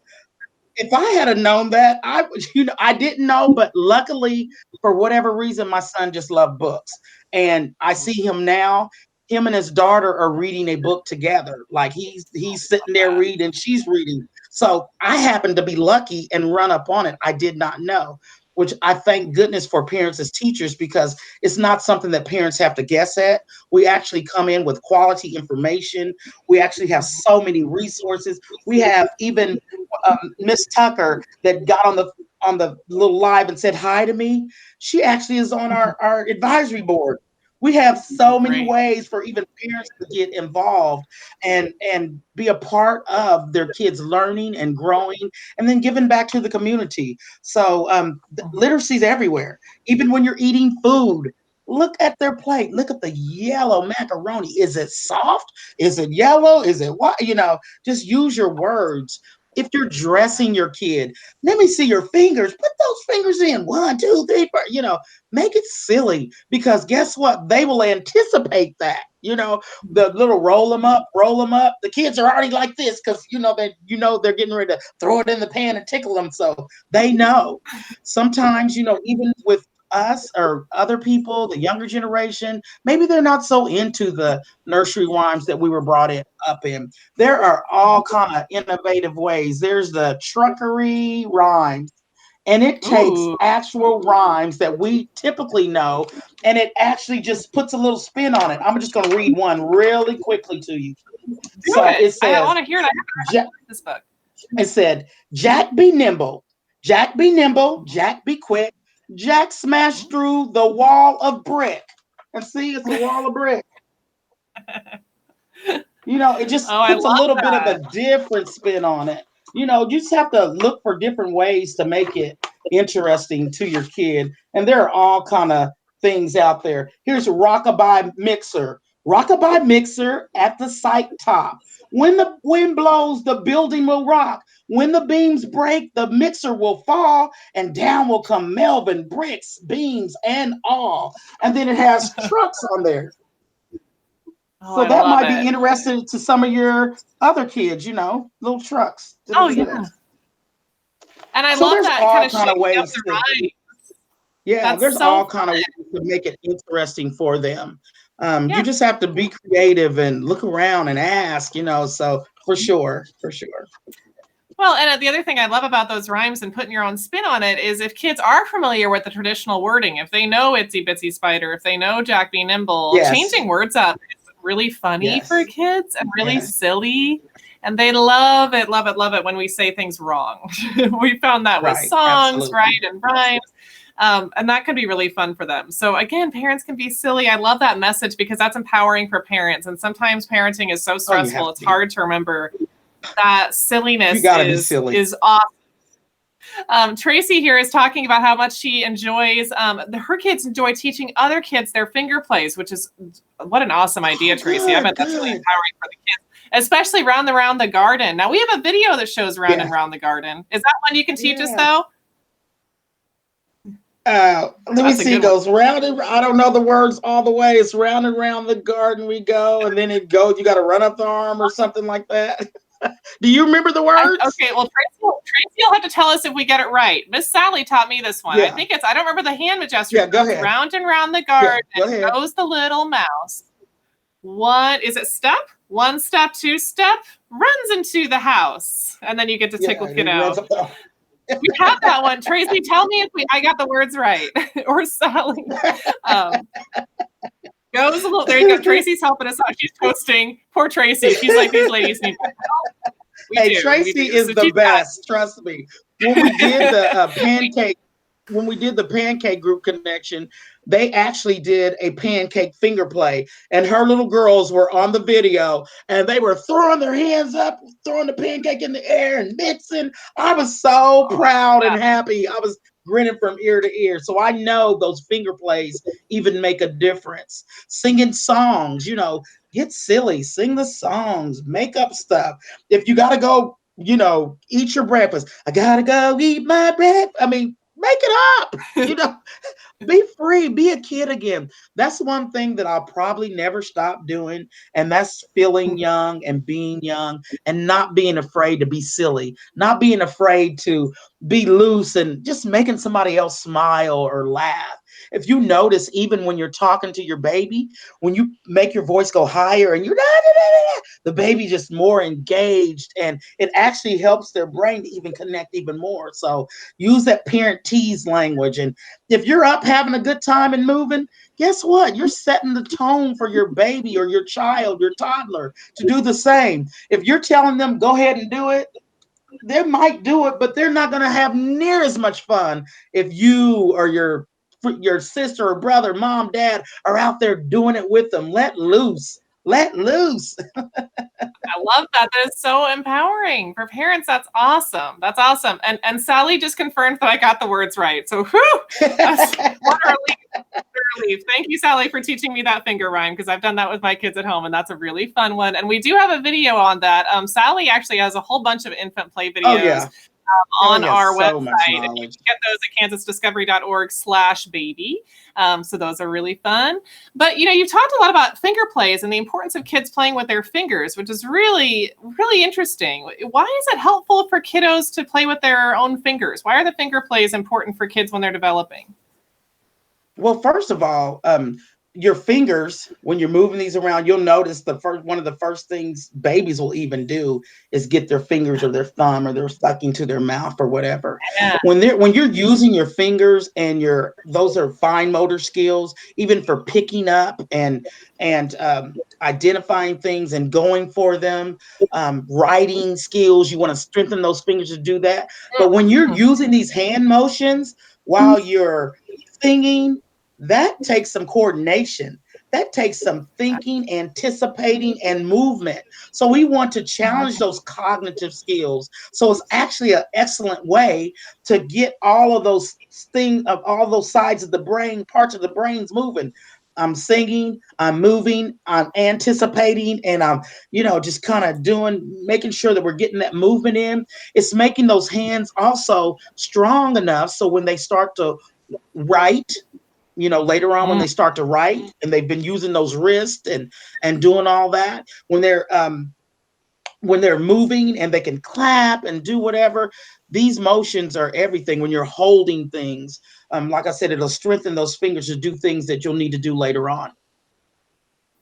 If I had known that, I didn't know, but luckily, for whatever reason, my son just loved books. And I see him now, him and his daughter are reading a book together. Like he's sitting there That. reading, she's reading. So I happened to be lucky and run up on it. I did not know, which I thank goodness for parents as teachers because it's not something that parents have to guess at. We actually come in with quality information. We actually have so many resources. We have even Miss Tucker that got on the little live and said hi to me. She actually is on our advisory board. We have so many Great. ways for even parents to get involved and be a part of their kids learning and growing and then giving back to the community. So Mhm. literacy is everywhere. Even when you're eating food, look at their plate. Look at the yellow macaroni. Is it soft? Is it yellow? Is it what? Just use your words. If you're dressing your kid, let me see your fingers. Put those fingers in. 1, 2, 3, 4. Make it silly because guess what? They will anticipate that. The little roll them up, roll them up. The kids are already like this because they're getting ready to throw it in the pan and tickle them. So they know. Sometimes, even with us or other people, the younger generation, maybe they're not so into the nursery rhymes that we were brought up in. There are all kind of innovative ways. There's the truckery rhymes, and it takes Ooh, actual rhymes that we typically know, and it actually just puts a little spin on it. I'm just going to read one really quickly to you. do So it. it I says, want to hear it. I haven't Ja- read this book. it said, Jack be nimble, Jack be nimble, Jack be quick, Jack smashed through the wall of brick. And see, it's a wall of brick. It Oh, just I puts a love little bit of a that. different spin on it. You just have to look for different ways to make it interesting to your kid. And there are all kind of things out there. Here's Rockabye Mixer. Rockabye Mixer at the site top. When the wind blows, the building will rock. When the beams break, the mixer will fall, and down will come Melvin, bricks, beams, and all. And then it has trucks on there. Oh, So I that love might be it. interesting to some of your other kids, little trucks that Oh yeah. exist. And I So love there's that kind all of kind of shaking up ways the to, rhyme. yeah, That's there's so all kind of fun. ways to make it interesting for them. You Yeah. just have to be creative and look around and ask, so for sure, for sure. Well, and the other thing I love about those rhymes and putting your own spin on it is if kids are familiar with the traditional wording, if they know Itsy Bitsy Spider, if they know Jack Be Nimble, Yes, changing words up is really funny for yes, kids and really yes. silly. And they love it, love it, love it when we say things wrong. We found that with Right, songs, right, absolutely. and rhymes. And that can be really fun for them. So again, parents can be silly. I love that message because that's empowering for parents. And sometimes parenting is so Oh, you stressful, have to it's be. hard to remember that You silliness got to be silly. is awesome. Tracy here is talking about how much she enjoys. Her kids enjoy teaching other kids their finger plays, which is what an awesome idea, Oh, Tracy. I good, bet that's really good. empowering for the kids, especially round and round the garden. Now we have a video that shows round Yeah, and round the garden. Is that one you can teach us yeah. though? Let me That's a see. It good one. goes round and I don't know the words all the way. It's round and round the garden we go, and then it goes. You got to run up the arm or something like that. Do you remember the words? Okay, well, Tracy will have to tell us if we get it right. Miss Sally taught me this one. I Yeah, think it's, I don't remember the hand gesture. yeah. It Go goes ahead. round and round the Yeah, garden, go ahead. goes the little mouse. One, is it step? One step, two step, runs into the house. And then you get to Yeah, tickle and he runs kiddo. up the. We have that one. Tracy, tell me if I got the words right. Or Sally. Um, goes a little, there you go. Tracy's helping us out. She's posting. Poor Tracy. She's like, these ladies need help. We Hey, do. We Tracy do. is So the she's got best. Trust me. When we did the we, pancake, when we did the pancake group connection, they actually did a pancake finger play, and her little girls were on the video, and they were throwing their hands up, throwing the pancake in the air, and mixing. I was so oh, proud and yeah. happy. I was grinning from ear to ear. So I know those finger plays even make a difference. Singing songs, get silly, sing the songs, make up stuff. If you got to go, eat your breakfast. I got to go eat my breakfast. I mean, make it up, you know. Be free, be a kid again. That's one thing that I'll probably never stop doing. And that's feeling young and being young and not being afraid to be silly, not being afraid to be loose and just making somebody else smile or laugh. If you notice, even when you're talking to your baby, when you make your voice go higher and you're the baby just more engaged, and it actually helps their brain to even connect even more. So use that parent tease language. And if you're up having a good time and moving, guess what? You're setting the tone for your baby or your child, your toddler to do the same. If you're telling them, go ahead and do it, they might do it, but they're not going to have near as much fun if you or your sister or brother, mom, dad are out there doing it with them. Let loose. Let loose. I love that. That is so empowering for parents. That's awesome. That's awesome. And Sally just confirmed that I got the words right. So whew, that's what a relief. Thank you, Sally, for teaching me that finger rhyme because I've done that with my kids at home, and that's a really fun one. And we do have a video on that. Sally actually has a whole bunch of infant play Oh, videos yeah. Oh, on he has our so much website, and you knowledge. can get those at kansasdiscovery.org/baby. So those are really fun. But you've talked a lot about finger plays and the importance of kids playing with their fingers, which is really, really interesting. Why is it helpful for kiddos to play with their own fingers? Why are the finger plays important for kids when they're developing? Well, first of all, your fingers, when you're moving these around, you'll notice one of the first things babies will even do is get their fingers or their thumb or they're sucking to their mouth or whatever. Yeah. When you're using your fingers and those are fine motor skills, even for picking up and identifying things and going for them, writing skills, you want to strengthen those fingers to do that. But when you're using these hand motions while you're singing, that takes some coordination. That takes some thinking, anticipating, and movement. So we want to challenge those cognitive skills. So it's actually an excellent way to get all of those all those sides of the brain, parts of the brains moving. I'm singing, I'm moving, I'm anticipating, and I'm, just kind of making sure that we're getting that movement in. It's making those hands also strong enough so when they start to write later on when Mm. they start to write and they've been using those wrists and doing all that, when they're moving and they can clap and do whatever. These motions are everything. When you're holding things, like I said, it'll strengthen those fingers to do things that you'll need to do later on.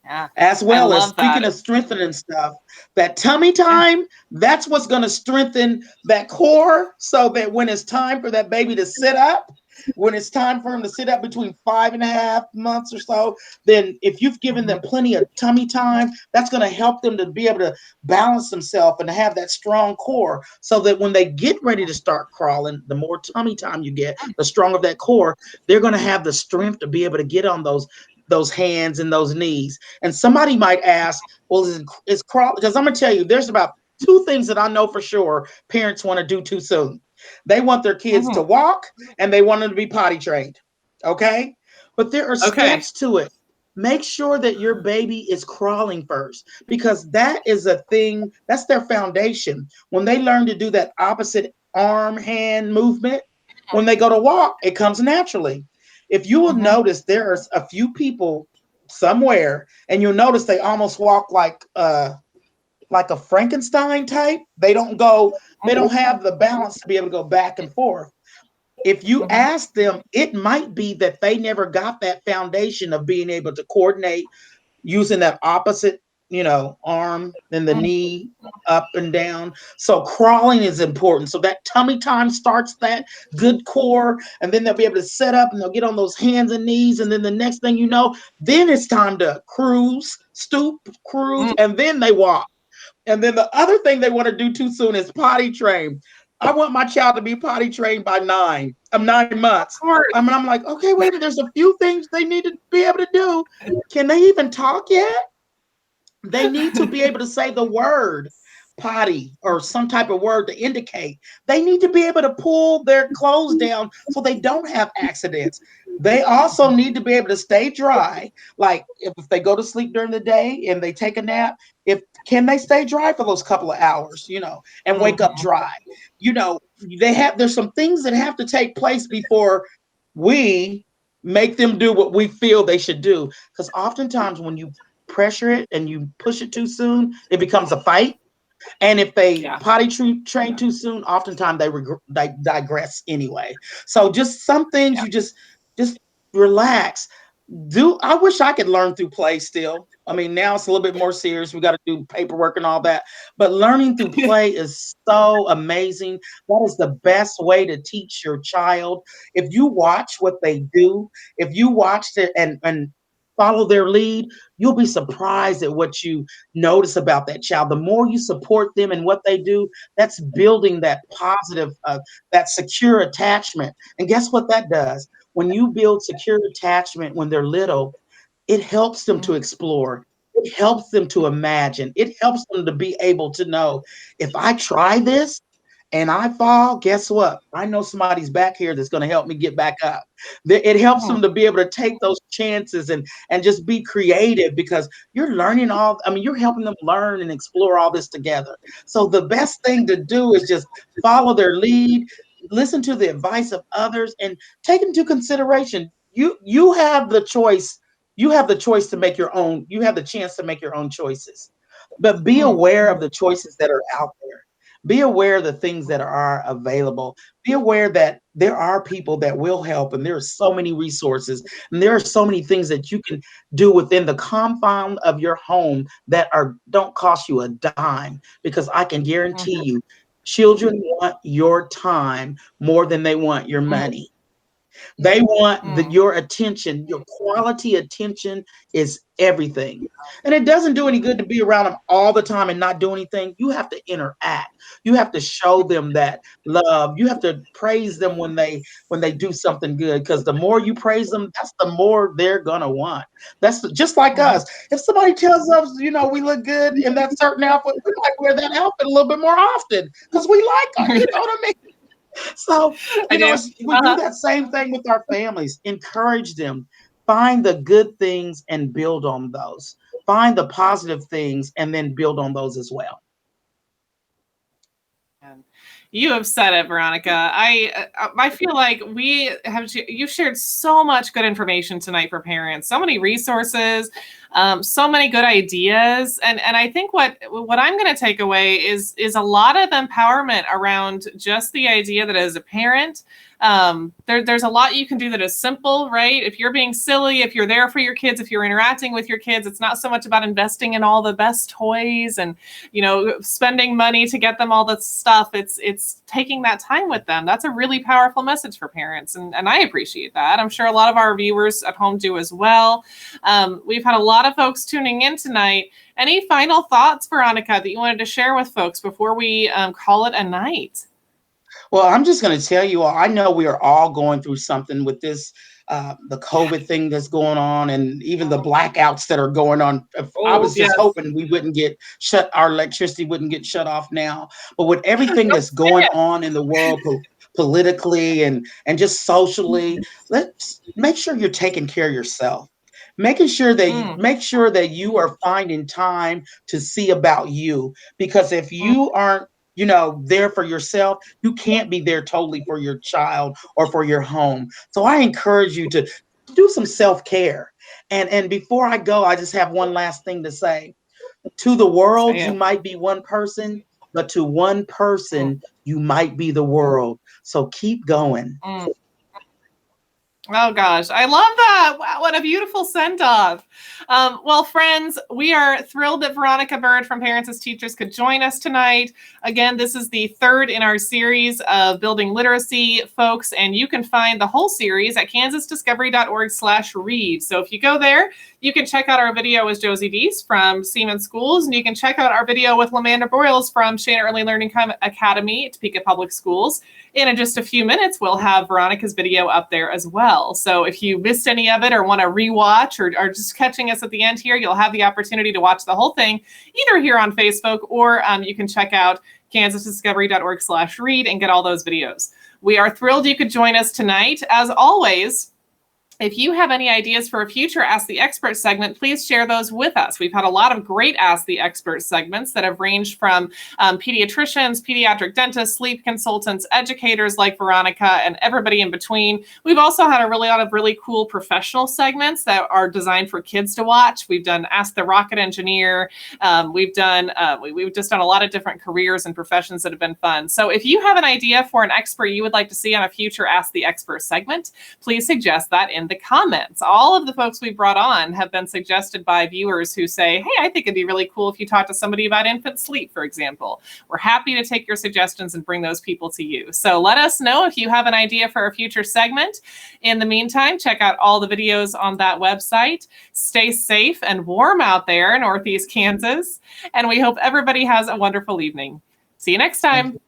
Yeah, As I well as, love that. speaking of strengthening stuff, that tummy Yeah. time, that's what's going to strengthen that core, so that when it's time for that baby to sit up, when it's time for him to sit up between 5.5 months or so, then if you've given them Mhm. plenty of tummy time, that's going to help them to be able to balance themselves and to have that strong core, so that when they get ready to start crawling, the more tummy time you get, the stronger that core, they're going to have the strength to be able to get on those hands and those knees. And somebody might ask, well, is crawl? Because I'm gonna tell you, there's about two things that I know for sure parents want to do too soon. They want their kids Mhm. to walk and they want them to be potty trained. Okay. But there are Okay. steps to it. Make sure that your baby is crawling first, because that is a thing, that's their foundation. When they learn to do that opposite arm hand movement, when they go to walk, it comes naturally. If you will Mhm. notice, there's a few people somewhere, and you'll notice they almost walk like a Frankenstein type. They don't have the balance to be able to go back and forth. If you Mhm. ask them, it might be that they never got that foundation of being able to coordinate using that opposite, arm and the Mhm. knee up and down. So crawling is important. So that tummy time starts that good core, and then they'll be able to set up and they'll get on those hands and knees. And then the next thing you know, then it's time to cruise, stoop, cruise, Mm. and then they walk. And then the other thing they want to do too soon is potty train. I want my child to be potty trained by 9 months. Of course. I'm like, okay, wait a minute. There's a few things they need to be able to do. Can they even talk yet? They need to be able to say the word potty or some type of word to indicate. They need to be able to pull their clothes down so they don't have accidents. They also need to be able to stay dry. Like if they go to sleep during the day and they take a nap, if can they stay dry for those couple of hours, and wake up Mhm. dry. You know, there's some things that have to take place before we make them do what we feel they should do. Because oftentimes when you pressure it and you push it too soon, it becomes a fight. And if they Yeah. potty train too soon, oftentimes they digress anyway. So just some things Yeah. you just relax. I wish I could learn through play still. I mean, now it's a little bit more serious. We got to do paperwork and all that. But learning through play is so amazing. That is the best way to teach your child. If you watch what they do, if you watch it and follow their lead, you'll be surprised at what you notice about that child. The more you support them and what they do, that's building that positive, that secure attachment. And guess what that does? When you build secure attachment when they're little, it helps them to Mhm. explore. It helps them to imagine. It helps them to be able to know, if I try this and I fall, guess what? I know somebody's back here that's going to help me get back up. It helps Mhm. them to be able to take those chances and just be creative, because you're learning you're helping them learn and explore all this together. So the best thing to do is just follow their lead, listen to the advice of others, and take into consideration. You have the choice. You have the choice to make your own. You have the chance to make your own choices. But be Mhm. aware of the choices that are out there. Be aware of the things that are available. Be aware that there are people that will help, and there are so many resources, and there are so many things that you can do within the confine of your home that are don't cost you a dime. Because I can guarantee Mhm. you, children want your time more than they want your Mm. money. They want Mm. your attention. Your quality attention is everything. And it doesn't do any good to be around them all the time and not do anything. You have to interact. You have to show them that love. You have to praise them when they do something good, because the more you praise them, that's the more they're gonna want. That's just like Mhm. us. If somebody tells us, we look good in that certain outfit, we might wear that outfit a little bit more often because we like it. You know what I mean? So, I do. we do Uh-huh. that same thing with our families. Encourage them. Find the good things and build on those. Find the positive things and then build on those as well. And You have said it, Veronica. I feel like you shared so much good information tonight for parents, so many resources, so many good ideas, and I think what I'm going to take away is a lot of empowerment around just the idea that as a parent, there's a lot you can do that is simple, right? If you're being silly, if you're there for your kids, if you're interacting with your kids, it's not so much about investing in all the best toys and, spending money to get them all the stuff. It's taking that time with them. That's a really powerful message for parents. And I appreciate that. I'm sure a lot of our viewers at home do as well. We've had a lot of folks tuning in tonight. Any final thoughts, Veronica, that you wanted to share with folks before we call it a night? Well, I'm just going to tell you all, I know we are all going through something with this, the COVID thing that's going on, and even the blackouts that are going on. I Oh, was just yes. hoping we wouldn't get our electricity wouldn't get shut off now. But with everything that's going on in the world politically and just socially, let's make sure you're taking care of yourself. Make sure that you are finding time to see about you, because if you aren't there for yourself, you can't be there totally for your child or for your home. So I encourage you to do some self-care. And before I go, I just have one last thing to say. To the world, you might be one person, but to one person, you might be the world. So keep going. Oh gosh, I love that. Wow, what a beautiful send-off. Well, friends, we are thrilled that Veronica Byrd from Parents as Teachers could join us tonight. Again, this is the third in our series of building literacy, folks, and you can find the whole series at kansasdiscovery.org/read. So if you go there, you can check out our video with Josie Deese from Siemens Schools, and you can check out our video with Lamanda Broyles from Shana Early Learning Academy at Topeka Public Schools. In just a few minutes, we'll have Veronica's video up there as well. So if you missed any of it or want to rewatch or just catching us at the end here, you'll have the opportunity to watch the whole thing either here on Facebook or you can check out kansasdiscovery.org/read and get all those videos. We are thrilled you could join us tonight. As always, if you have any ideas for a future Ask the Expert segment, please share those with us. We've had a lot of great Ask the Expert segments that have ranged from pediatricians, pediatric dentists, sleep consultants, educators like Veronica, and everybody in between. We've also had a lot of really cool professional segments that are designed for kids to watch. We've done Ask the Rocket Engineer. We've just done a lot of different careers and professions that have been fun. So if you have an idea for an expert you would like to see on a future Ask the Expert segment, please suggest that in the comments. All of the folks we brought on have been suggested by viewers who say, hey, I think it'd be really cool if you talk to somebody about infant sleep, for example. We're happy to take your suggestions and bring those people to you. So let us know if you have an idea for a future segment. In the meantime, check out all the videos on that website. Stay safe and warm out there in Northeast Kansas. And we hope everybody has a wonderful evening. See you next time.